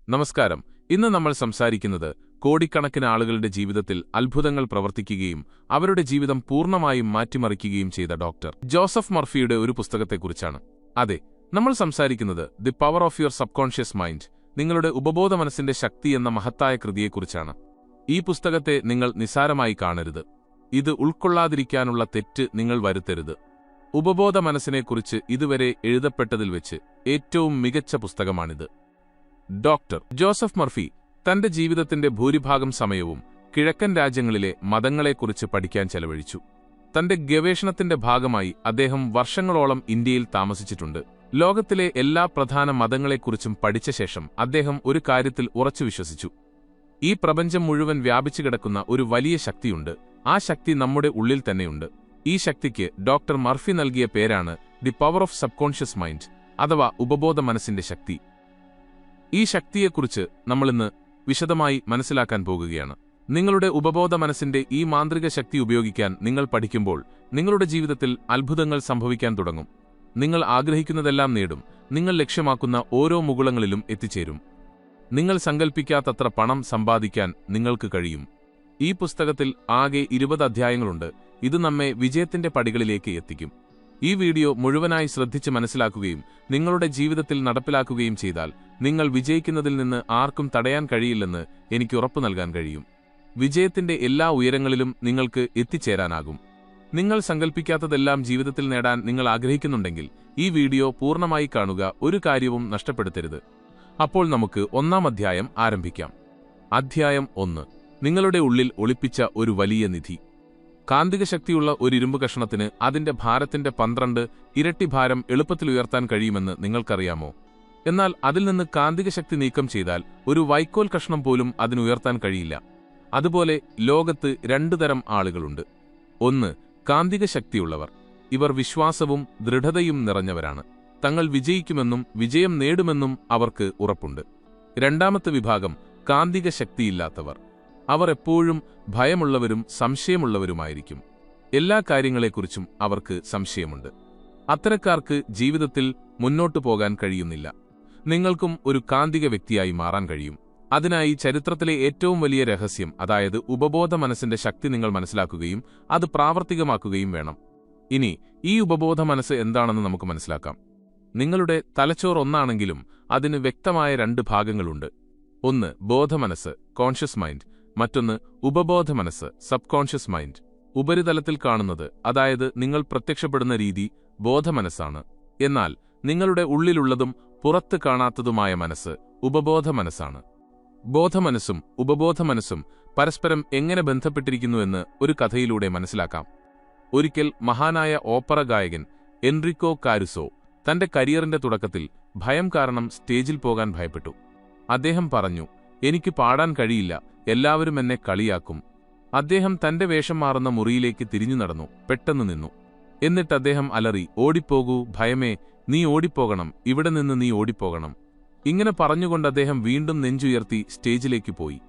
നമസ്കാരം. ഇന്ന് നമ്മൾ സംസാരിക്കുന്നത് കോടിക്കണക്കിന് ആളുകളുടെ ജീവിതത്തിൽ അത്ഭുതങ്ങൾ പ്രവർത്തിക്കുകയും അവരുടെ ജീവിതം പൂർണ്ണമായും മാറ്റിമറിക്കുകയും ചെയ്ത ഡോക്ടർ ജോസഫ് മർഫിയുടെ ഒരു പുസ്തകത്തെക്കുറിച്ചാണ്. അതെ, നമ്മൾ സംസാരിക്കുന്നത് the power of your subconscious mind, നിങ്ങളുടെ ഉപബോധ മനസ്സിന്റെ ശക്തി എന്ന മഹത്തായ കൃതിയെക്കുറിച്ചാണ്. ഈ പുസ്തകത്തെ നിങ്ങൾ നിസ്സാരമായി കാണരുത്. ഇത് ഉൾക്കൊള്ളാതിരിക്കാനുള്ള തെറ്റ് നിങ്ങൾ വരുത്തരുത്. ഉപബോധ മനസ്സിനെക്കുറിച്ച് ഇതുവരെ എഴുതപ്പെട്ടതിൽ വെച്ച് ഏറ്റവും മികച്ച പുസ്തകമാണിത്. ഡോക്ടർ ജോസഫ് മർഫി തന്റെ ജീവിതത്തിന്റെ ഭൂരിഭാഗം സമയവും കിഴക്കൻ രാജ്യങ്ങളിലെ മതങ്ങളെക്കുറിച്ച് പഠിക്കാൻ ചെലവഴിച്ചു. തന്റെ ഗവേഷണത്തിന്റെ ഭാഗമായി അദ്ദേഹം വർഷങ്ങളോളം ഇന്ത്യയിൽ താമസിച്ചിട്ടുണ്ട്. ലോകത്തിലെ എല്ലാ പ്രധാന മതങ്ങളെക്കുറിച്ചും പഠിച്ച ശേഷം അദ്ദേഹം ഒരു കാര്യത്തിൽ ഉറച്ചു വിശ്വസിച്ചു: ഈ പ്രപഞ്ചം മുഴുവൻ വ്യാപിച്ചു കിടക്കുന്ന ഒരു വലിയ ശക്തിയുണ്ട്. ആ ശക്തി നമ്മുടെ ഉള്ളിൽ തന്നെയുണ്ട്. ഈ ശക്തിക്ക് ഡോക്ടർ മർഫി നൽകിയ പേരാണ് the power of subconscious mind, അഥവാ ഉപബോധ മനസ്സിന്റെ ശക്തി. ഈ ശക്തിയെക്കുറിച്ച് നമ്മളിന്ന് വിശദമായി മനസ്സിലാക്കാൻ പോകുകയാണ്. നിങ്ങളുടെ ഉപബോധ മനസ്സിന്റെ ഈ മാന്ത്രിക ശക്തി ഉപയോഗിക്കാൻ നിങ്ങൾ പഠിക്കുമ്പോൾ നിങ്ങളുടെ ജീവിതത്തിൽ അത്ഭുതങ്ങൾ സംഭവിക്കാൻ തുടങ്ങും. നിങ്ങൾ ആഗ്രഹിക്കുന്നതെല്ലാം നേടും. നിങ്ങൾ ലക്ഷ്യമാക്കുന്ന ഓരോ മുകുളങ്ങളിലും എത്തിച്ചേരും. നിങ്ങൾ സങ്കൽപ്പിക്കാത്തത്ര പണം സമ്പാദിക്കാൻ നിങ്ങൾക്ക് കഴിയും. ഈ പുസ്തകത്തിൽ ആകെ 20 അധ്യായങ്ങളുണ്ട്. ഇത് നമ്മെ വിജയത്തിന്റെ പടികളിലേക്ക് എത്തിക്കും. ഈ വീഡിയോ മുഴുവനായി ശ്രദ്ധിച്ച് മനസ്സിലാക്കുകയും നിങ്ങളുടെ ജീവിതത്തിൽ നടപ്പിലാക്കുകയും ചെയ്താൽ നിങ്ങൾ വിജയിക്കുന്നതിൽ നിന്ന് ആർക്കും തടയാൻ കഴിയില്ലെന്ന് എനിക്ക് ഉറപ്പു നൽകാൻ കഴിയും. വിജയത്തിന്റെ എല്ലാ ഉയരങ്ങളിലും നിങ്ങൾക്ക് എത്തിച്ചേരാനാകും. നിങ്ങൾ സങ്കൽപ്പിക്കാത്തതെല്ലാം ജീവിതത്തിൽ നേടാൻ നിങ്ങൾ ആഗ്രഹിക്കുന്നുണ്ടെങ്കിൽ ഈ വീഡിയോ പൂർണ്ണമായി കാണുക. ഒരു കാര്യവും നഷ്ടപ്പെടുത്തരുത്. അപ്പോൾ നമുക്ക് 1-ാം അധ്യായം ആരംഭിക്കാം. അധ്യായം 1. നിങ്ങളുടെ ഉള്ളിൽ ഒളിപ്പിച്ച ഒരു വലിയ നിധി. കാന്തിക ശക്തിയുള്ള ഒരു ഇരുമ്പ് കഷണത്തിന് അതിന്റെ ഭാരത്തിന്റെ 12 ഇരട്ടി ഭാരം എളുപ്പത്തിൽ ഉയർത്താൻ കഴിയുമെന്ന് നിങ്ങൾക്കറിയാമോ? എന്നാൽ അതിൽ നിന്ന് കാന്തിക ശക്തി നീക്കം ചെയ്താൽ ഒരു വൈക്കോൽ കഷണം പോലും അതിനുയർത്താൻ കഴിയില്ല. അതുപോലെ ലോകത്ത് 2 തരം ആളുകളുണ്ട്. 1. കാന്തിക ശക്തിയുള്ളവർ. ഇവർ വിശ്വാസവും ദൃഢതയും നിറഞ്ഞവരാണ്. തങ്ങൾ വിജയിക്കുമെന്നും വിജയം നേടുമെന്നും അവർക്ക് ഉറപ്പുണ്ട്. 2ാമത്തെ വിഭാഗം കാന്തിക ശക്തിയില്ലാത്തവർ. അവർ എപ്പോഴും ഭയമുള്ളവരും സംശയമുള്ളവരുമായിരിക്കും. എല്ലാ കാര്യങ്ങളെക്കുറിച്ചും അവർക്ക് സംശയമുണ്ട്. അത്തരക്കാർക്ക് ജീവിതത്തിൽ മുന്നോട്ടു പോകാൻ കഴിയുന്നില്ല. നിങ്ങൾക്കും ഒരു കാന്തിക വ്യക്തിയായി മാറാൻ കഴിയും. അതിനായി ചരിത്രത്തിലെ ഏറ്റവും വലിയ രഹസ്യം, അതായത് ഉപബോധ മനസ്സിന്റെ ശക്തി നിങ്ങൾ മനസ്സിലാക്കുകയും അത് പ്രാവർത്തികമാക്കുകയും വേണം. ഇനി ഈ ഉപബോധ മനസ്സ് എന്താണെന്ന് നമുക്ക് മനസ്സിലാക്കാം. നിങ്ങളുടെ തലച്ചോർ ഒന്നാണെങ്കിലും അതിന് വ്യക്തമായ 2 ഭാഗങ്ങളുണ്ട്. ഒന്ന് ബോധമനസ്സ്, കോൺഷ്യസ് മൈൻഡ്. മറ്റൊന്ന് ഉപബോധ മനസ്സ്, സബ്കോൺഷ്യസ് മൈൻഡ്. ഉപരിതലത്തിൽ കാണുന്നത്, അതായത് നിങ്ങൾ പ്രത്യക്ഷപ്പെടുന്ന രീതി, ബോധമനസ്സാണ്. എന്നാൽ നിങ്ങളുടെ ഉള്ളിലുള്ളതും പുറത്ത് കാണാത്തതുമായ മനസ്സ് ഉപബോധ മനസ്സാണ്. ബോധമനസ്സും ഉപബോധ മനസ്സും പരസ്പരം എങ്ങനെ ബന്ധപ്പെട്ടിരിക്കുന്നുവെന്ന് ഒരു കഥയിലൂടെ മനസ്സിലാക്കാം. ഒരിക്കൽ മഹാനായ ഓപ്പറ ഗായകൻ എൻറിക്കോ കാരുസോ തന്റെ കരിയറിന്റെ തുടക്കത്തിൽ ഭയം കാരണം സ്റ്റേജിൽ പോകാൻ ഭയപ്പെട്ടു. അദ്ദേഹം പറഞ്ഞു, എനിക്ക് പാടാൻ കഴിയില്ല, എല്ലാവരും എന്നെ കളിയാക്കും. അദ്ദേഹം തന്റെ വേഷം മാറുന്ന മുറിയിലേക്ക് തിരിഞ്ഞു നടന്നു. പെട്ടെന്ന് നിന്നു. എന്നിട്ട് അദ്ദേഹം അലറി, ഓടിപ്പോകൂ ഭയമേ, നീ ഓടിപ്പോകണം, ഇവിടെ നിന്ന് നീ ഓടിപ്പോകണം. ഇങ്ങനെ പറഞ്ഞുകൊണ്ട് അദ്ദേഹം വീണ്ടും നെഞ്ചുയർത്തി സ്റ്റേജിലേക്ക് പോയി.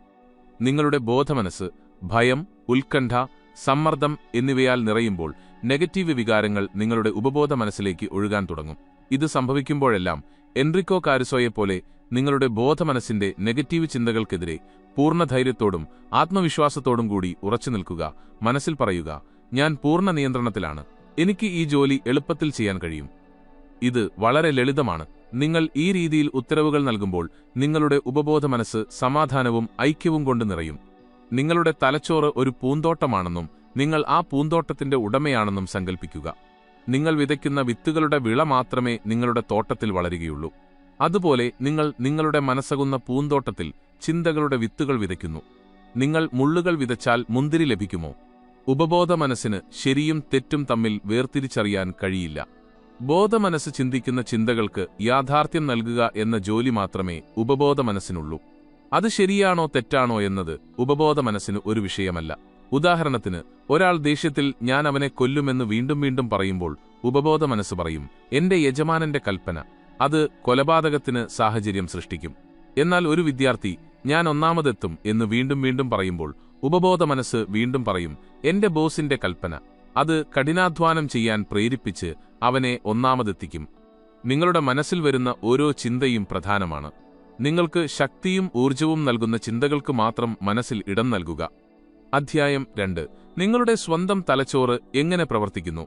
നിങ്ങളുടെ ബോധമനസ്സ് ഭയം, ഉത്കണ്ഠ, സമ്മർദ്ദം എന്നിവയാൽ നിറയുമ്പോൾ നെഗറ്റീവ് വികാരങ്ങൾ നിങ്ങളുടെ ഉപബോധ മനസ്സിലേക്ക് ഒഴുകാൻ തുടങ്ങും. ഇത് സംഭവിക്കുമ്പോഴെല്ലാം എൻറിക്കോ കാരുസോയെപ്പോലെ നിങ്ങളുടെ ബോധമനസ്സിന്റെ നെഗറ്റീവ് ചിന്തകൾക്കെതിരെ പൂർണ്ണ ധൈര്യത്തോടും ആത്മവിശ്വാസത്തോടും കൂടി ഉറച്ചു നിൽക്കുക. മനസ്സിൽ പറയുക, ഞാൻ പൂർണ്ണ നിയന്ത്രണത്തിലാണ്, എനിക്ക് ഈ ജോലി എളുപ്പത്തിൽ ചെയ്യാൻ കഴിയും. ഇത് വളരെ ലളിതമാണ്. നിങ്ങൾ ഈ രീതിയിൽ ഉത്തരവുകൾ നൽകുമ്പോൾ നിങ്ങളുടെ ഉപബോധ മനസ്സ് സമാധാനവും ഐക്യവും കൊണ്ട് നിറയും. നിങ്ങളുടെ തലച്ചോറ് ഒരു പൂന്തോട്ടമാണെന്നും നിങ്ങൾ ആ പൂന്തോട്ടത്തിന്റെ ഉടമയാണെന്നും സങ്കൽപ്പിക്കുക. നിങ്ങൾ വിതയ്ക്കുന്ന വിത്തുകളുടെ വിള മാത്രമേ നിങ്ങളുടെ തോട്ടത്തിൽ വളരുകയുള്ളൂ. അതുപോലെ നിങ്ങൾ നിങ്ങളുടെ മനസ്സകുന്ന പൂന്തോട്ടത്തിൽ ചിന്തകളുടെ വിത്തുകൾ വിതയ്ക്കുന്നു. നിങ്ങൾ മുള്ളുകൾ വിതച്ചാൽ മുന്തിരി ലഭിക്കുമോ? ഉപബോധ മനസ്സിന് ശരിയും തെറ്റും തമ്മിൽ വേർതിരിച്ചറിയാൻ കഴിയില്ല. ബോധമനസ്സ് ചിന്തിക്കുന്ന ചിന്തകൾക്ക് യാഥാർത്ഥ്യം നൽകുക എന്ന ജോലി മാത്രമേ ഉപബോധ മനസ്സിനുള്ളൂ. അത് ശരിയാണോ തെറ്റാണോ എന്നത് ഉപബോധ മനസ്സിന് ഒരു വിഷയമല്ല. ഉദാഹരണത്തിന്, ഒരാൾ ദേഷ്യത്തിൽ ഞാൻ അവനെ കൊല്ലുമെന്ന് വീണ്ടും വീണ്ടും പറയുമ്പോൾ ഉപബോധ മനസ്സ് പറയും, എന്റെ യജമാനന്റെ കൽപ്പന. അത് കൊലപാതകത്തിന് സാഹചര്യം സൃഷ്ടിക്കും. എന്നാൽ ഒരു വിദ്യാർത്ഥി ഞാൻ ഒന്നാമതെത്തും എന്ന് വീണ്ടും വീണ്ടും പറയുമ്പോൾ ഉപബോധ മനസ്സ് വീണ്ടും പറയും, എന്റെ ബോസിന്റെ കൽപ്പന. അത് കഠിനാധ്വാനം ചെയ്യാൻ പ്രേരിപ്പിച്ച് അവനെ ഒന്നാമതെത്തിക്കും. നിങ്ങളുടെ മനസ്സിൽ വരുന്ന ഓരോ ചിന്തയും പ്രധാനമാണ്. നിങ്ങൾക്ക് ശക്തിയും ഊർജവും നൽകുന്ന ചിന്തകൾക്ക് മാത്രം മനസ്സിൽ ഇടം നൽകുക. അധ്യായം 2. നിങ്ങളുടെ സ്വന്തം തലച്ചോറ് എങ്ങനെ പ്രവർത്തിക്കുന്നു?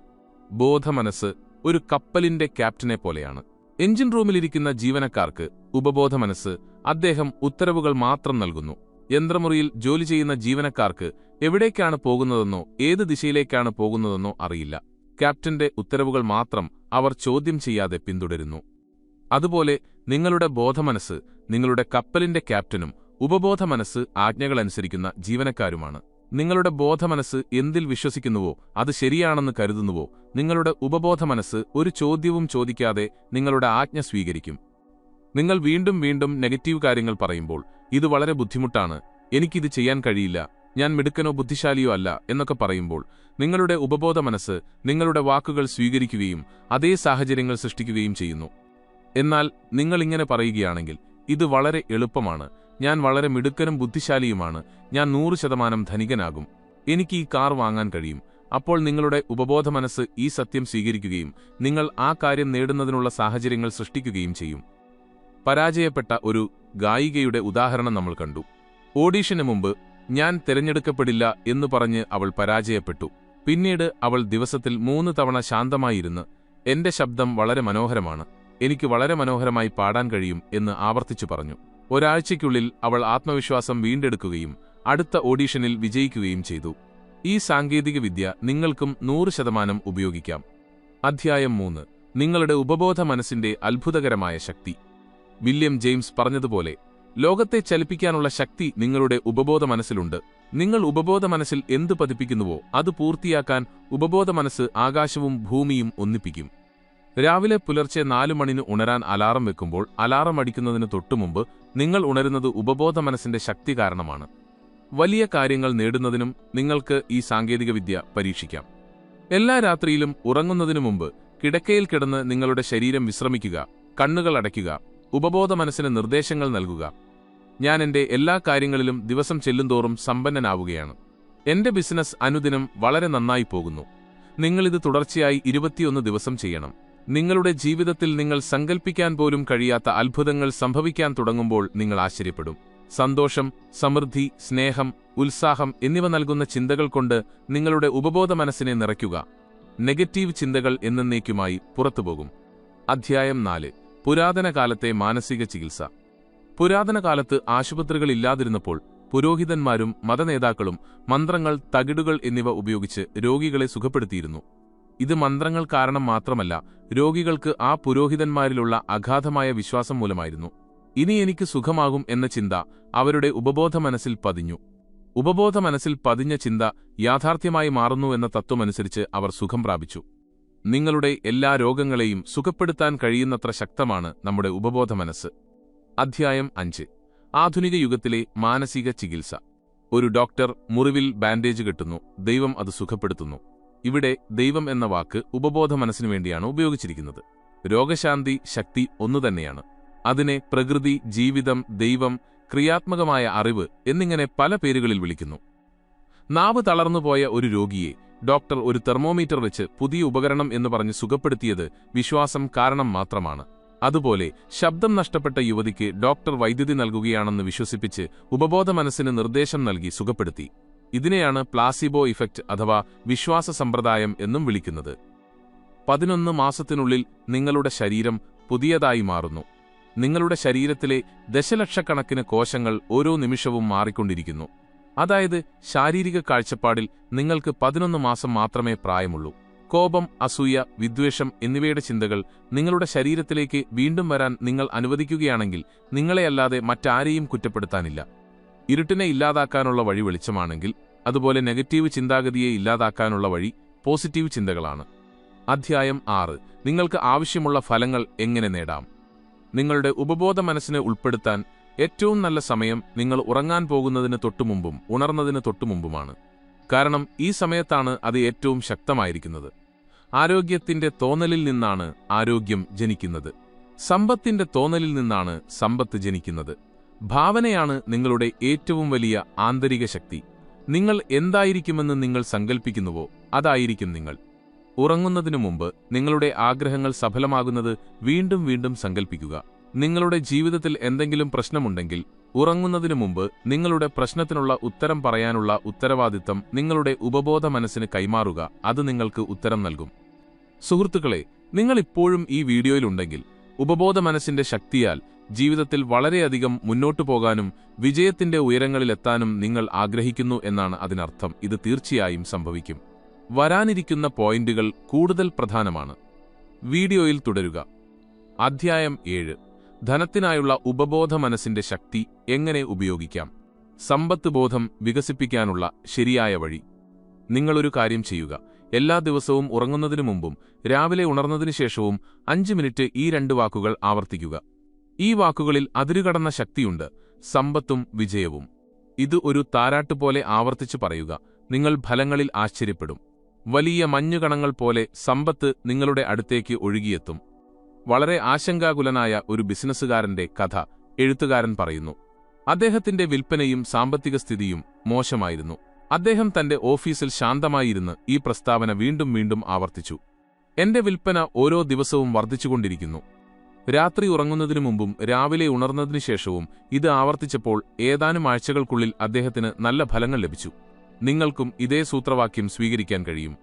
ബോധമനസ്സ് ഒരു കപ്പലിന്റെ ക്യാപ്റ്റനെ പോലെയാണ്. എഞ്ചിൻ റൂമിലിരിക്കുന്ന ജീവനക്കാർക്ക് ഉപബോധമനസ്സ് അദ്ദേഹം ഉത്തരവുകൾ മാത്രം നൽകുന്നു. യന്ത്രമുറിയിൽ ജോലി ചെയ്യുന്ന ജീവനക്കാർക്ക് എവിടേക്കാണ് പോകുന്നതെന്നോ ഏത് ദിശയിലേക്കാണ് പോകുന്നതെന്നോ അറിയില്ല. ക്യാപ്റ്റന്റെ ഉത്തരവുകൾ മാത്രം അവർ ചോദ്യം ചെയ്യാതെ പിന്തുടരുന്നു. അതുപോലെ നിങ്ങളുടെ ബോധമനസ്സ് നിങ്ങളുടെ കപ്പലിന്റെ ക്യാപ്റ്റനും ഉപബോധമനസ്സ് ആജ്ഞകളനുസരിക്കുന്ന ജീവനക്കാരുമാണ്. നിങ്ങളുടെ ബോധമനസ്സ് എന്തിൽ വിശ്വസിക്കുന്നുവോ അത് ശരിയാണെന്ന് കരുതുന്നുവോ നിങ്ങളുടെ ഉപബോധമനസ്സ് ഒരു ചോദ്യവും ചോദിക്കാതെ നിങ്ങളുടെ ആജ്ഞ സ്വീകരിക്കും. നിങ്ങൾ വീണ്ടും വീണ്ടും നെഗറ്റീവ് കാര്യങ്ങൾ പറയുമ്പോൾ, ഇത് വളരെ ബുദ്ധിമുട്ടാണ്, എനിക്കിത് ചെയ്യാൻ കഴിയില്ല, ഞാൻ മിടുക്കനോ ബുദ്ധിശാലിയോ അല്ല എന്നൊക്കെ പറയുമ്പോൾ നിങ്ങളുടെ ഉപബോധമനസ്സ് നിങ്ങളുടെ വാക്കുകൾ സ്വീകരിക്കുകയും അതേ സാഹചര്യങ്ങൾ സൃഷ്ടിക്കുകയും ചെയ്യുന്നു. എന്നാൽ നിങ്ങളിങ്ങനെ പറയുകയാണെങ്കിൽ, ഇത് വളരെ എളുപ്പമാണ്, ഞാൻ വളരെ മിടുക്കനും ബുദ്ധിശാലിയുമാണ്, ഞാൻ 100% ധനികനാകും, എനിക്ക് ഈ കാർ വാങ്ങാൻ കഴിയും, അപ്പോൾ നിങ്ങളുടെ ഉപബോധമനസ്സ് ഈ സത്യം സ്വീകരിക്കുകയും നിങ്ങൾ ആ കാര്യം നേടുന്നതിനുള്ള സാഹചര്യങ്ങൾ സൃഷ്ടിക്കുകയും ചെയ്യും. പരാജയപ്പെട്ട ഒരു ഗായികയുടെ ഉദാഹരണം നമ്മൾ കണ്ടു. ഓഡീഷന് മുമ്പ് ഞാൻ തിരഞ്ഞെടുക്കപ്പെടില്ല എന്നു പറഞ്ഞ് അവൾ പരാജയപ്പെട്ടു. പിന്നീട് അവൾ ദിവസത്തിൽ 3 തവണ ശാന്തമായിരുന്ന് എന്റെ ശബ്ദം വളരെ മനോഹരമാണ്, എനിക്ക് വളരെ മനോഹരമായി പാടാൻ കഴിയും എന്ന് ആവർത്തിച്ചു പറഞ്ഞു. ഒരാഴ്ചയ്ക്കുള്ളിൽ അവൾ ആത്മവിശ്വാസം വീണ്ടെടുക്കുകയും അടുത്ത ഓഡീഷനിൽ വിജയിക്കുകയും ചെയ്തു. ഈ സാങ്കേതികവിദ്യ നിങ്ങൾക്കും 100% ഉപയോഗിക്കാം. അധ്യായം 3. നിങ്ങളുടെ ഉപബോധ മനസ്സിന്റെ അത്ഭുതകരമായ ശക്തി. വില്യം ജെയിംസ് പറഞ്ഞതുപോലെ, ലോകത്തെ ചലിപ്പിക്കാനുള്ള ശക്തി നിങ്ങളുടെ ഉപബോധ മനസ്സിലുണ്ട്. നിങ്ങൾ ഉപബോധ മനസ്സിൽ എന്ത് പതിപ്പിക്കുന്നുവോ അത് പൂർത്തിയാക്കാൻ ഉപബോധ മനസ്സ് ആകാശവും ഭൂമിയും ഒന്നിപ്പിക്കും. രാവിലെ പുലർച്ചെ 4 മണിന് ഉണരാൻ അലാറം വെക്കുമ്പോൾ അലാറം അടിക്കുന്നതിന് തൊട്ടുമുമ്പ് നിങ്ങൾ ഉണരുന്നത് ഉപബോധ മനസ്സിന്റെ ശക്തി കാരണമാണ്. വലിയ കാര്യങ്ങൾ നേടുന്നതിനും നിങ്ങൾക്ക് ഈ സാങ്കേതികവിദ്യ പരീക്ഷിക്കാം. എല്ലാ രാത്രിയിലും ഉറങ്ങുന്നതിനു മുമ്പ് കിടക്കയിൽ കിടന്ന് നിങ്ങളുടെ ശരീരം വിശ്രമിക്കുക, കണ്ണുകൾ അടയ്ക്കുക, ഉപബോധ മനസ്സിന് നിർദ്ദേശങ്ങൾ നൽകുക. ഞാൻ എന്റെ എല്ലാ കാര്യങ്ങളിലും ദിവസം ചെല്ലുന്തോറും സമ്പന്നനാവുകയാണ്. എന്റെ ബിസിനസ് അനുദിനം വളരെ നന്നായി പോകുന്നു. നിങ്ങളിത് തുടർച്ചയായി 21 ദിവസം ചെയ്യണം. നിങ്ങളുടെ ജീവിതത്തിൽ നിങ്ങൾ സങ്കൽപ്പിക്കാൻ പോലും കഴിയാത്ത അത്ഭുതങ്ങൾ സംഭവിക്കാൻ തുടങ്ങുമ്പോൾ നിങ്ങൾ ആശ്ചര്യപ്പെടും. സന്തോഷം, സമൃദ്ധി, സ്നേഹം, ഉത്സാഹം എന്നിവ നൽകുന്ന ചിന്തകൾ കൊണ്ട് നിങ്ങളുടെ ഉപബോധ മനസ്സിനെ നിറയ്ക്കുക. നെഗറ്റീവ് ചിന്തകൾ എന്നേക്കുമായി പുറത്തുപോകും. അധ്യായം 4. പുരാതന കാലത്തെ മാനസിക ചികിത്സ. പുരാതന കാലത്ത് ആശുപത്രികളില്ലാതിരുന്നപ്പോൾ പുരോഹിതന്മാരും മതനേതാക്കളും മന്ത്രങ്ങൾ, തകിടുകൾ എന്നിവ ഉപയോഗിച്ച് രോഗികളെ സുഖപ്പെടുത്തിയിരുന്നു. ഇത് മന്ത്രങ്ങൾ കാരണം മാത്രമല്ല, രോഗികൾക്ക് ആ പുരോഹിതന്മാരിലുള്ള അഗാധമായ വിശ്വാസം മൂലമായിരുന്നു. ഇനി എനിക്ക് സുഖമാകും എന്ന ചിന്ത അവരുടെ ഉപബോധ മനസ്സിൽ പതിഞ്ഞു. ഉപബോധ മനസ്സിൽ പതിഞ്ഞ ചിന്ത യാഥാർത്ഥ്യമായി മാറുന്നുവെന്ന തത്വമനുസരിച്ച് അവർ സുഖം പ്രാപിച്ചു. നിങ്ങളുടെ എല്ലാ രോഗങ്ങളെയും സുഖപ്പെടുത്താൻ കഴിയുന്നത്ര ശക്തമാണ് നമ്മുടെ ഉപബോധ മനസ്സ്. അധ്യായം 5. ആധുനിക യുഗത്തിലെ മാനസിക ചികിത്സ. ഒരു ഡോക്ടർ മുറിവിൽ ബാൻഡേജ് കെട്ടുന്നു, ദൈവം അത് സുഖപ്പെടുത്തുന്നു. ഇവിടെ ദൈവം എന്ന വാക്ക് ഉപബോധ മനസ്സിനു വേണ്ടിയാണ് ഉപയോഗിച്ചിരിക്കുന്നത്. രോഗശാന്തി ശക്തി ഒന്നുതന്നെയാണ്. അതിനെ പ്രകൃതി, ജീവിതം, ദൈവം, ക്രിയാത്മകമായ അറിവ് എന്നിങ്ങനെ പല പേരുകളിൽ വിളിക്കുന്നു. നാവ് തളർന്നുപോയ ഒരു രോഗിയെ ഡോക്ടർ ഒരു തെർമോമീറ്റർ വെച്ച് പുതിയ ഉപകരണം എന്ന് പറഞ്ഞ് സുഖപ്പെടുത്തിയത് വിശ്വാസം കാരണം മാത്രമാണ്. അതുപോലെ ശബ്ദം നഷ്ടപ്പെട്ട യുവതിക്ക് ഡോക്ടർ വൈദ്യുതി നൽകുകയാണെന്ന് വിശ്വസിപ്പിച്ച് ഉപബോധ മനസ്സിന് നിർദ്ദേശം നൽകി സുഖപ്പെടുത്തി. ഇതിനെയാണ് പ്ലാസിബോ ഇഫക്റ്റ് അഥവാ വിശ്വാസ സമ്പ്രദായം എന്നും വിളിക്കുന്നത്. 11 മാസത്തിനുള്ളിൽ നിങ്ങളുടെ ശരീരം പുതിയതായി മാറുന്നു. നിങ്ങളുടെ ശരീരത്തിലെ ദശലക്ഷക്കണക്കിന് കോശങ്ങൾ ഓരോ നിമിഷവും മാറിക്കൊണ്ടിരിക്കുന്നു. അതായത് ശാരീരിക കാഴ്ചപ്പാടിൽ നിങ്ങൾക്ക് 11 മാസം മാത്രമേ പ്രായമുള്ളൂ. കോപം, അസൂയ, വിദ്വേഷം എന്നിവയുടെ ചിന്തകൾ നിങ്ങളുടെ ശരീരത്തിലേക്ക് വീണ്ടും വരാൻ നിങ്ങൾ അനുവദിക്കുകയാണെങ്കിൽ നിങ്ങളെയല്ലാതെ മറ്റാരെയും കുറ്റപ്പെടുത്താനില്ല. ഇരുട്ടിനെ ഇല്ലാതാക്കാനുള്ള വഴി വെളിച്ചമാണെങ്കിൽ, അതുപോലെ നെഗറ്റീവ് ചിന്താഗതിയെ ഇല്ലാതാക്കാനുള്ള വഴി പോസിറ്റീവ് ചിന്തകളാണ്. അധ്യായം 6. നിങ്ങൾക്ക് ആവശ്യമുള്ള ഫലങ്ങൾ എങ്ങനെ നേടാം. നിങ്ങളുടെ ഉപബോധ മനസ്സിനെ ഉൾപ്പെടുത്താൻ ഏറ്റവും നല്ല സമയം നിങ്ങൾ ഉറങ്ങാൻ പോകുന്നതിന് തൊട്ടുമുമ്പും ഉണർന്നതിന് തൊട്ടുമുമ്പുമാണ്. കാരണം ഈ സമയത്താണ് അത് ഏറ്റവും ശക്തമായിരിക്കുന്നത്. ആരോഗ്യത്തിന്റെ തോന്നലിൽ നിന്നാണ് ആരോഗ്യം ജനിക്കുന്നത്. സമ്പത്തിന്റെ തോന്നലിൽ നിന്നാണ് സമ്പത്ത് ജനിക്കുന്നത്. ഭാവനയാണ് നിങ്ങളുടെ ഏറ്റവും വലിയ ആന്തരിക ശക്തി. നിങ്ങൾ എന്തായിരിക്കുമെന്ന് നിങ്ങൾ സങ്കൽപ്പിക്കുന്നുവോ അതായിരിക്കും നിങ്ങൾ. ഉറങ്ങുന്നതിനു മുമ്പ് നിങ്ങളുടെ ആഗ്രഹങ്ങൾ സഫലമാകുന്നത് വീണ്ടും വീണ്ടും സങ്കൽപ്പിക്കുക. നിങ്ങളുടെ ജീവിതത്തിൽ എന്തെങ്കിലും പ്രശ്നമുണ്ടെങ്കിൽ ഉറങ്ങുന്നതിനു മുമ്പ് നിങ്ങളുടെ പ്രശ്നത്തിനുള്ള ഉത്തരം പറയാനുള്ള ഉത്തരവാദിത്തം നിങ്ങളുടെ ഉപബോധ മനസ്സിന് കൈമാറുക. അത് നിങ്ങൾക്ക് ഉത്തരം നൽകും. സുഹൃത്തുക്കളെ, നിങ്ങൾ ഇപ്പോഴും ഈ വീഡിയോയിലുണ്ടെങ്കിൽ ഉപബോധ മനസ്സിന്റെ ശക്തിയാൽ ജീവിതത്തിൽ വളരെയധികം മുന്നോട്ടു പോകാനും വിജയത്തിന്റെ ഉയരങ്ങളിലെത്താനും നിങ്ങൾ ആഗ്രഹിക്കുന്നു എന്നാണ് അതിനർത്ഥം. ഇത് തീർച്ചയായും സംഭവിക്കും. വരാനിരിക്കുന്ന പോയിന്റുകൾ കൂടുതൽ പ്രധാനമാണ്. വീഡിയോയിൽ തുടരുക. അധ്യായം 7. ധനത്തിനായുള്ള ഉപബോധ മനസ്സിന്റെ ശക്തി എങ്ങനെ ഉപയോഗിക്കാം. സമ്പത്ത് ബോധം വികസിപ്പിക്കാനുള്ള ശരിയായ വഴി. നിങ്ങളൊരു കാര്യം ചെയ്യുക. എല്ലാ ദിവസവും ഉറങ്ങുന്നതിനു മുമ്പും രാവിലെ ഉണർന്നതിനു ശേഷവും 5 മിനിറ്റ് ഈ 2 വാക്കുകൾ ആവർത്തിക്കുക. ഈ വാക്കുകളിൽ അതിരുകടന്ന ശക്തിയുണ്ട്: സമ്പത്തും വിജയവും. ഇത് ഒരു താരാട്ടുപോലെ ആവർത്തിച്ചു പറയുക. നിങ്ങൾ ഫലങ്ങളിൽ ആശ്ചര്യപ്പെടും. വലിയ മഞ്ഞുകണങ്ങൾ പോലെ സമ്പത്ത് നിങ്ങളുടെ അടുത്തേക്ക് ഒഴുകിയെത്തും. വളരെ ആശങ്കാകുലനായ ഒരു ബിസിനസ്സുകാരന്റെ കഥ എഴുത്തുകാരൻ പറയുന്നു. അദ്ദേഹത്തിന്റെ വിൽപ്പനയും സാമ്പത്തിക സ്ഥിതിയും മോശമായിരുന്നു. അദ്ദേഹം തന്റെ ഓഫീസിൽ ശാന്തമായിരുന്ന് ഈ പ്രസ്താവന വീണ്ടും വീണ്ടും ആവർത്തിച്ചു: എന്റെ വിൽപ്പന ഓരോ ദിവസവും വർദ്ധിച്ചുകൊണ്ടിരിക്കുന്നു. രാത്രി ഉറങ്ങുന്നതിനു മുമ്പും രാവിലെ ഉണർന്നതിനു ശേഷവും ഇത് ആവർത്തിച്ചപ്പോൾ ഏതാനും ആഴ്ചകൾക്കുള്ളിൽ അദ്ദേഹത്തിന് നല്ല ഫലങ്ങൾ ലഭിച്ചു. നിങ്ങൾക്കും ഇതേ സൂത്രവാക്യം സ്വീകരിക്കാൻ കഴിയും.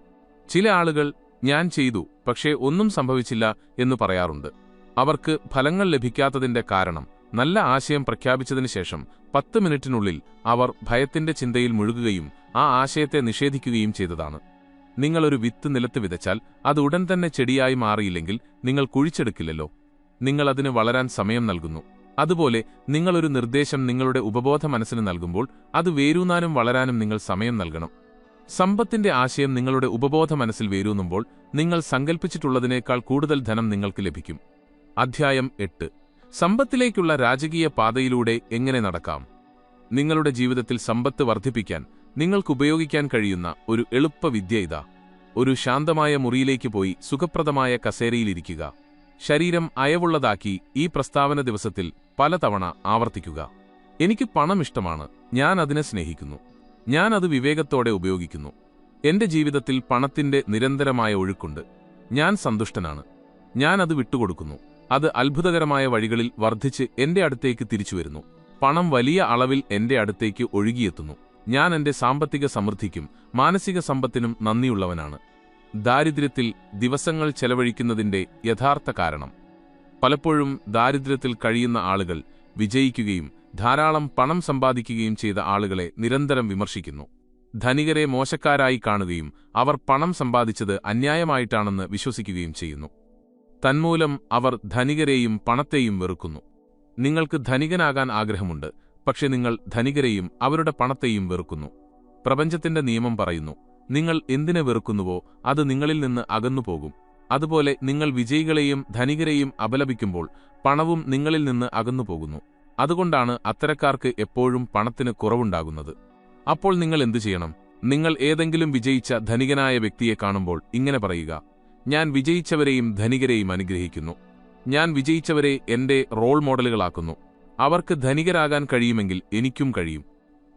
ചില ആളുകൾ ഞാൻ ചെയ്തു പക്ഷേ ഒന്നും സംഭവിച്ചില്ല എന്നു പറയാറുണ്ട്. അവർക്ക് ഫലങ്ങൾ ലഭിക്കാത്തതിന്റെ കാരണം നല്ല ആശയം പ്രഖ്യാപിച്ചതിനു ശേഷം 10 മിനിറ്റിനുള്ളിൽ അവർ ഭയത്തിന്റെ ചിന്തയിൽ മുഴുകുകയും ആ ആശയത്തെ നിഷേധിക്കുകയും ചെയ്തതാണ്. നിങ്ങളൊരു വിത്ത് നിലത്ത് വിതച്ചാൽ അത് ഉടൻ തന്നെ ചെടിയായി മാറിയില്ലെങ്കിൽ നിങ്ങൾ കുഴിച്ചെടുക്കില്ലല്ലോ. നിങ്ങൾ അതിന് വളരാൻ സമയം നൽകുന്നു. അതുപോലെ നിങ്ങളൊരു നിർദ്ദേശം നിങ്ങളുടെ ഉപബോധ മനസ്സിന് നൽകുമ്പോൾ അത് വേരൂന്നാനും വളരാനും നിങ്ങൾ സമയം നൽകണം. സമ്പത്തിന്റെ ആശയം നിങ്ങളുടെ ഉപബോധ മനസ്സിൽ വേരൂന്നുമ്പോൾ നിങ്ങൾ സങ്കൽപ്പിച്ചിട്ടുള്ളതിനേക്കാൾ കൂടുതൽ ധനം നിങ്ങൾക്ക് ലഭിക്കും. അധ്യായം 8. സമ്പത്തിലേക്കുള്ള രാജകീയ പാതയിലൂടെ എങ്ങനെ നടക്കാം. നിങ്ങളുടെ ജീവിതത്തിൽ സമ്പത്ത് വർദ്ധിപ്പിക്കാൻ നിങ്ങൾക്കുപയോഗിക്കാൻ കഴിയുന്ന ഒരു എളുപ്പ വിദ്യ ഇതാ. ഒരു ശാന്തമായ മുറിയിലേക്ക് പോയി സുഖപ്രദമായ കസേരയിലിരിക്കുക. ശരീരം അയവുള്ളതാക്കി ഈ പ്രസ്താവന ദിവസത്തിൽ പലതവണ ആവർത്തിക്കുക. എനിക്ക് പണം ഇഷ്ടമാണ്. ഞാൻ അതിനെ സ്നേഹിക്കുന്നു. ഞാൻ അത് വിവേകത്തോടെ ഉപയോഗിക്കുന്നു. എന്റെ ജീവിതത്തിൽ പണത്തിന്റെ നിരന്തരമായ ഒഴുക്കുണ്ട്. ഞാൻ സന്തുഷ്ടനാണ്. ഞാൻ അത് വിട്ടുകൊടുക്കുന്നു. അത് അത്ഭുതകരമായ വഴികളിൽ വർദ്ധിച്ച് എന്റെ അടുത്തേക്ക് തിരിച്ചുവരുന്നു. പണം വലിയ അളവിൽ എന്റെ അടുത്തേക്ക് ഒഴുകിയെത്തുന്നു. ഞാൻ എന്റെ സാമ്പത്തിക സമൃദ്ധിക്കും മാനസിക സമ്പത്തിനും നന്ദിയുള്ളവനാണ്. ദാരിദ്ര്യത്തിൽ ദിവസങ്ങൾ ചെലവഴിക്കുന്നതിന്റെ യഥാർത്ഥ കാരണം. പലപ്പോഴും ദാരിദ്ര്യത്തിൽ കഴിയുന്ന ആളുകൾ വിജയിക്കുകയും ധാരാളം പണം സമ്പാദിക്കുകയും ചെയ്ത ആളുകളെ നിരന്തരം വിമർശിക്കുന്നു. ധനികരെ മോശക്കാരായി കാണുകയും അവർ പണം സമ്പാദിച്ചത് അന്യായമായിട്ടാണെന്ന് വിശ്വസിക്കുകയും ചെയ്യുന്നു. തന്മൂലം അവർ ധനികരെയും പണത്തെയും വെറുക്കുന്നു. നിങ്ങൾക്ക് ധനികനാകാൻ ആഗ്രഹമുണ്ട്, പക്ഷെ നിങ്ങൾ ധനികരെയും അവരുടെ പണത്തെയും വെറുക്കുന്നു. പ്രപഞ്ചത്തിന്റെ നിയമം പറയുന്നു, നിങ്ങൾ എന്തിനെ വെറുക്കുന്നുവോ അത് നിങ്ങളിൽ നിന്ന് അകന്നുപോകും. അതുപോലെ നിങ്ങൾ വിജയികളെയും ധനികരെയും അപലപിക്കുമ്പോൾ പണവും നിങ്ങളിൽ നിന്ന് അകന്നുപോകുന്നു. അതുകൊണ്ടാണ് അത്തരക്കാർക്ക് എപ്പോഴും പണത്തിന് കുറവുണ്ടാകുന്നത്. അപ്പോൾ നിങ്ങൾ എന്തു ചെയ്യണം? നിങ്ങൾ ഏതെങ്കിലും വിജയിച്ച ധനികനായ വ്യക്തിയെ കാണുമ്പോൾ ഇങ്ങനെ പറയുക: ഞാൻ വിജയിച്ചവരെയും ധനികരെയും അനുഗ്രഹിക്കുന്നു. ഞാൻ വിജയിച്ചവരെ എന്റെ റോൾ മോഡലുകളാക്കുന്നു. അവർക്ക് ധനികരാകാൻ കഴിയുമെങ്കിൽ എനിക്കും കഴിയും.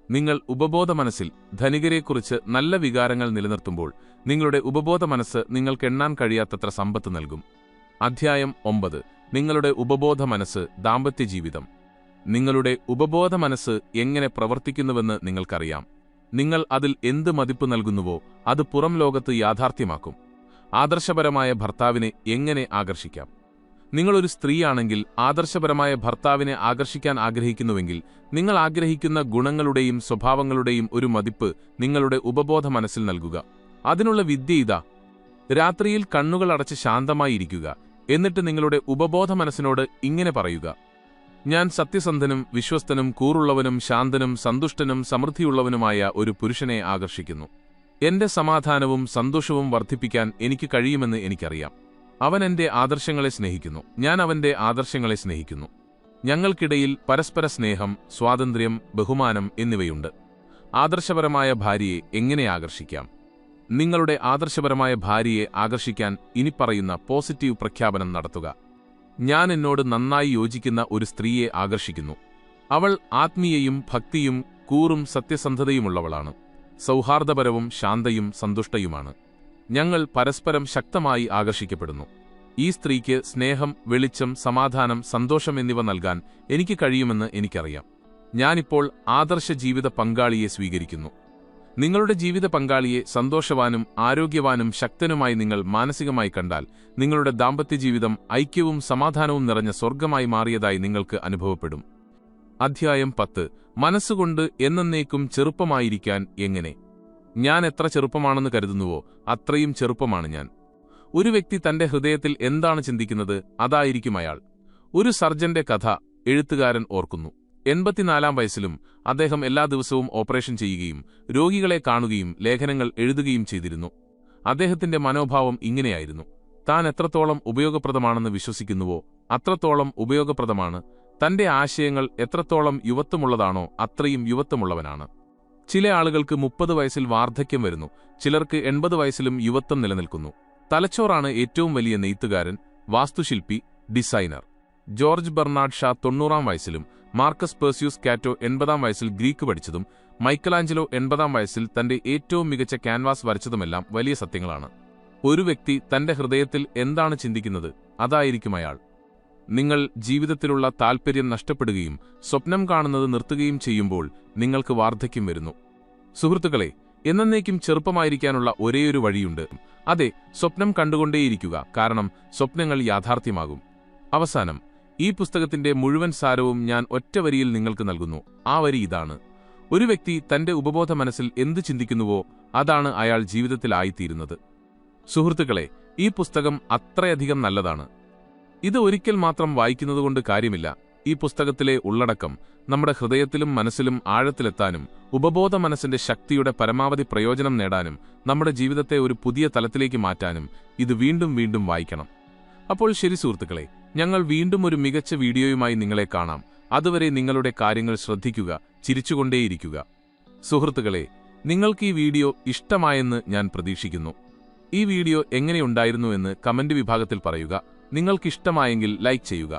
നിങ്ങൾ ഉപബോധ മനസ്സിൽ ധനികരെക്കുറിച്ച് നല്ല വികാരങ്ങൾ നിലനിർത്തുമ്പോൾ നിങ്ങളുടെ ഉപബോധ മനസ്സ് നിങ്ങൾക്ക് എണ്ണാൻ കഴിയാത്തത്ര സമ്പത്ത് നൽകും. അധ്യായം 9. നിങ്ങളുടെ ഉപബോധ മനസ്സ് ദാമ്പത്യ ജീവിതം. നിങ്ങളുടെ ഉപബോധ മനസ്സ് എങ്ങനെ പ്രവർത്തിക്കുന്നുവെന്ന് നിങ്ങൾക്കറിയാം. നിങ്ങൾ അതിൽ എന്ത് മതിപ്പ് നൽകുന്നുവോ അത് പുറം ലോകത്ത് യാഥാർത്ഥ്യമാക്കും. ആദർശപരമായ ഭർത്താവിനെ എങ്ങനെ ആകർഷിക്കാം? നിങ്ങളൊരു സ്ത്രീയാണെങ്കിൽ ആദർശപരമായ ഭർത്താവിനെ ആകർഷിക്കാൻ ആഗ്രഹിക്കുന്നുവെങ്കിൽ നിങ്ങൾ ആഗ്രഹിക്കുന്ന ഗുണങ്ങളുടെയും സ്വഭാവങ്ങളുടെയും ഒരു മതിപ്പ് നിങ്ങളുടെ ഉപബോധ മനസ്സിൽ നൽകുക. അതിനുള്ള വിദ്യ ഇതാ: രാത്രിയിൽ കണ്ണുകൾ അടച്ച് ശാന്തമായിരിക്കുക. എന്നിട്ട് നിങ്ങളുടെ ഉപബോധ മനസ്സിനോട് ഇങ്ങനെ പറയുക: ഞാൻ സത്യസന്ധനും വിശ്വസ്തനും കൂറുള്ളവനും ശാന്തനും സന്തുഷ്ടനും സമൃദ്ധിയുള്ളവനുമായ ഒരു പുരുഷനെ ആകർഷിക്കുന്നു. എന്റെ സമാധാനവും സന്തോഷവും വർദ്ധിപ്പിക്കാൻ എനിക്ക് കഴിയുമെന്ന് എനിക്കറിയാം. അവൻ എന്റെ ആദർശങ്ങളെ സ്നേഹിക്കുന്നു. ഞാൻ അവന്റെ ആദർശങ്ങളെ സ്നേഹിക്കുന്നു. ഞങ്ങൾക്കിടയിൽ പരസ്പര സ്നേഹം, സ്വാതന്ത്ര്യം, ബഹുമാനം എന്നിവയുണ്ട്. ആദർശപരമായ ഭാര്യയെ എങ്ങനെ ആകർഷിക്കാം? നിങ്ങളുടെ ആദർശപരമായ ഭാര്യയെ ആകർഷിക്കാൻ ഇനിപ്പറയുന്ന പോസിറ്റീവ് പ്രഖ്യാപനം നടത്തുക: ഞാൻ എന്നോട് നന്നായി യോജിക്കുന്ന ഒരു സ്ത്രീയെ ആകർഷിക്കുന്നു. അവൾ ആത്മീയയും ഭക്തിയും കൂറും സത്യസന്ധതയുമുള്ളവളാണ്. സൗഹാർദ്ദപരവും ശാന്തയും സന്തുഷ്ടയുമാണ്. ഞങ്ങൾ പരസ്പരം ശക്തമായി ആകർഷിക്കപ്പെടുന്നു. ഈ സ്ത്രീക്ക് സ്നേഹം, വെളിച്ചം, സമാധാനം, സന്തോഷം എന്നിവ നൽകാൻ എനിക്ക് കഴിയുമെന്ന് എനിക്കറിയാം. ഞാനിപ്പോൾ ആദർശ ജീവിത പങ്കാളിയെ സ്വീകരിക്കുന്നു. നിങ്ങളുടെ ജീവിത പങ്കാളിയെ സന്തോഷവാനും ആരോഗ്യവാനും ശക്തനുമായി നിങ്ങൾ മാനസികമായി കണ്ടാൽ നിങ്ങളുടെ ദാമ്പത്യജീവിതം ഐക്യവും സമാധാനവും നിറഞ്ഞ സ്വർഗമായി മാറിയതായി നിങ്ങൾക്ക് അനുഭവപ്പെടും. അധ്യായം 10. മനസ്സുകൊണ്ട് എന്നേക്കും ചെറുപ്പമായിരിക്കാൻ എങ്ങനെ? ഞാൻ എത്ര ചെറുപ്പമാണെന്ന് കരുതുന്നുവോ അത്രയും ചെറുപ്പമാണ് ഞാൻ. ഒരു വ്യക്തി തന്റെ ഹൃദയത്തിൽ എന്താണ് ചിന്തിക്കുന്നത് അതായിരിക്കും അയാൾ. ഒരു സർജന്റെ കഥ എഴുത്തുകാരൻ ഓർക്കുന്നു. 84-ാം വയസ്സിലും അദ്ദേഹം എല്ലാ ദിവസവും ഓപ്പറേഷൻ ചെയ്യുകയും രോഗികളെ കാണുകയും ലേഖനങ്ങൾ എഴുതുകയും ചെയ്തിരുന്നു. അദ്ദേഹത്തിന്റെ മനോഭാവം ഇങ്ങനെയായിരുന്നു: താൻ എത്രത്തോളം ഉപയോഗപ്രദമാണെന്ന് വിശ്വസിക്കുന്നുവോ അത്രത്തോളം ഉപയോഗപ്രദമാണ്. തന്റെ ആശയങ്ങൾ എത്രത്തോളം യുവത്വമുള്ളതാണോ അത്രയും യുവത്വമുള്ളവനാണ്. ചില ആളുകൾക്ക് 30 വയസ്സിൽ വാർദ്ധക്യം വരുന്നു, ചിലർക്ക് 80 വയസ്സിലും യുവത്വം നിലനിൽക്കുന്നു. തലച്ചോറാണ് ഏറ്റവും വലിയ നെയ്ത്തുകാരൻ, വാസ്തുശില്പി, ഡിസൈനർ. ജോർജ് ബെർണാഡ് ഷാ 90-ാം വയസ്സിലും മാർക്കസ് പെർസ്യൂസ് കാറ്റോ 80-ാം വയസ്സിൽ ഗ്രീക്ക് പഠിച്ചതും മൈക്കലാഞ്ചലോ 80-ാം വയസ്സിൽ തന്റെ ഏറ്റവും മികച്ച ക്യാൻവാസ് വരച്ചതുമെല്ലാം വലിയ സത്യങ്ങളാണ്. ഒരു വ്യക്തി തന്റെ ഹൃദയത്തിൽ എന്താണ് ചിന്തിക്കുന്നത് അതായിരിക്കും അയാൾ. നിങ്ങൾ ജീവിതത്തിലുള്ള താൽപ്പര്യം നഷ്ടപ്പെടുകയും സ്വപ്നം കാണുന്നത് നിർത്തുകയും ചെയ്യുമ്പോൾ നിങ്ങൾക്ക് വാർദ്ധക്യം വരുന്നു. സുഹൃത്തുക്കളെ, എന്നേക്കും ചെറുപ്പമായിരിക്കാനുള്ള ഒരേയൊരു വഴിയുണ്ട്. അതെ, സ്വപ്നം കണ്ടുകൊണ്ടേയിരിക്കുക. കാരണം സ്വപ്നങ്ങൾ യാഥാർത്ഥ്യമാകും. അവസാനം, ഈ പുസ്തകത്തിന്റെ മുഴുവൻ സാരവും ഞാൻ ഒറ്റ വരിയിൽ നിങ്ങൾക്ക് നൽകുന്നു. ആ വരി ഇതാണ്: ഒരു വ്യക്തി തന്റെ ഉപബോധ മനസ്സിൽ എന്തു ചിന്തിക്കുന്നുവോ അതാണ് അയാൾ ജീവിതത്തിലായിത്തീരുന്നത്. സുഹൃത്തുക്കളെ, ഈ പുസ്തകം അത്രയധികം നല്ലതാണ്. ഇത് ഒരിക്കൽ മാത്രം വായിക്കുന്നതുകൊണ്ട് കാര്യമില്ല. ഈ പുസ്തകത്തിലെ ഉള്ളടക്കം നമ്മുടെ ഹൃദയത്തിലും മനസ്സിലും ആഴത്തിലെത്താനും ഉപബോധ മനസ്സിന്റെ ശക്തിയുടെ പരമാവധി പ്രയോജനം നേടാനും നമ്മുടെ ജീവിതത്തെ ഒരു പുതിയ തലത്തിലേക്ക് മാറ്റാനും ഇത് വീണ്ടും വീണ്ടും വായിക്കണം. അപ്പോൾ ശരി സുഹൃത്തുക്കളെ, ഞങ്ങൾ വീണ്ടും ഒരു മികച്ച വീഡിയോയുമായി നിങ്ങളെ കാണാം. അതുവരെ നിങ്ങളുടെ കാര്യങ്ങൾ ശ്രദ്ധിക്കുക, ചിരിച്ചുകൊണ്ടേയിരിക്കുക. സുഹൃത്തുക്കളെ, നിങ്ങൾക്ക് ഈ വീഡിയോ ഇഷ്ടമായെന്ന് ഞാൻ പ്രതീക്ഷിക്കുന്നു. ഈ വീഡിയോ എങ്ങനെയുണ്ടായിരുന്നു എന്ന് കമന്റ് വിഭാഗത്തിൽ പറയുക. നിങ്ങൾക്കിഷ്ടമായെങ്കിൽ ലൈക്ക് ചെയ്യുക.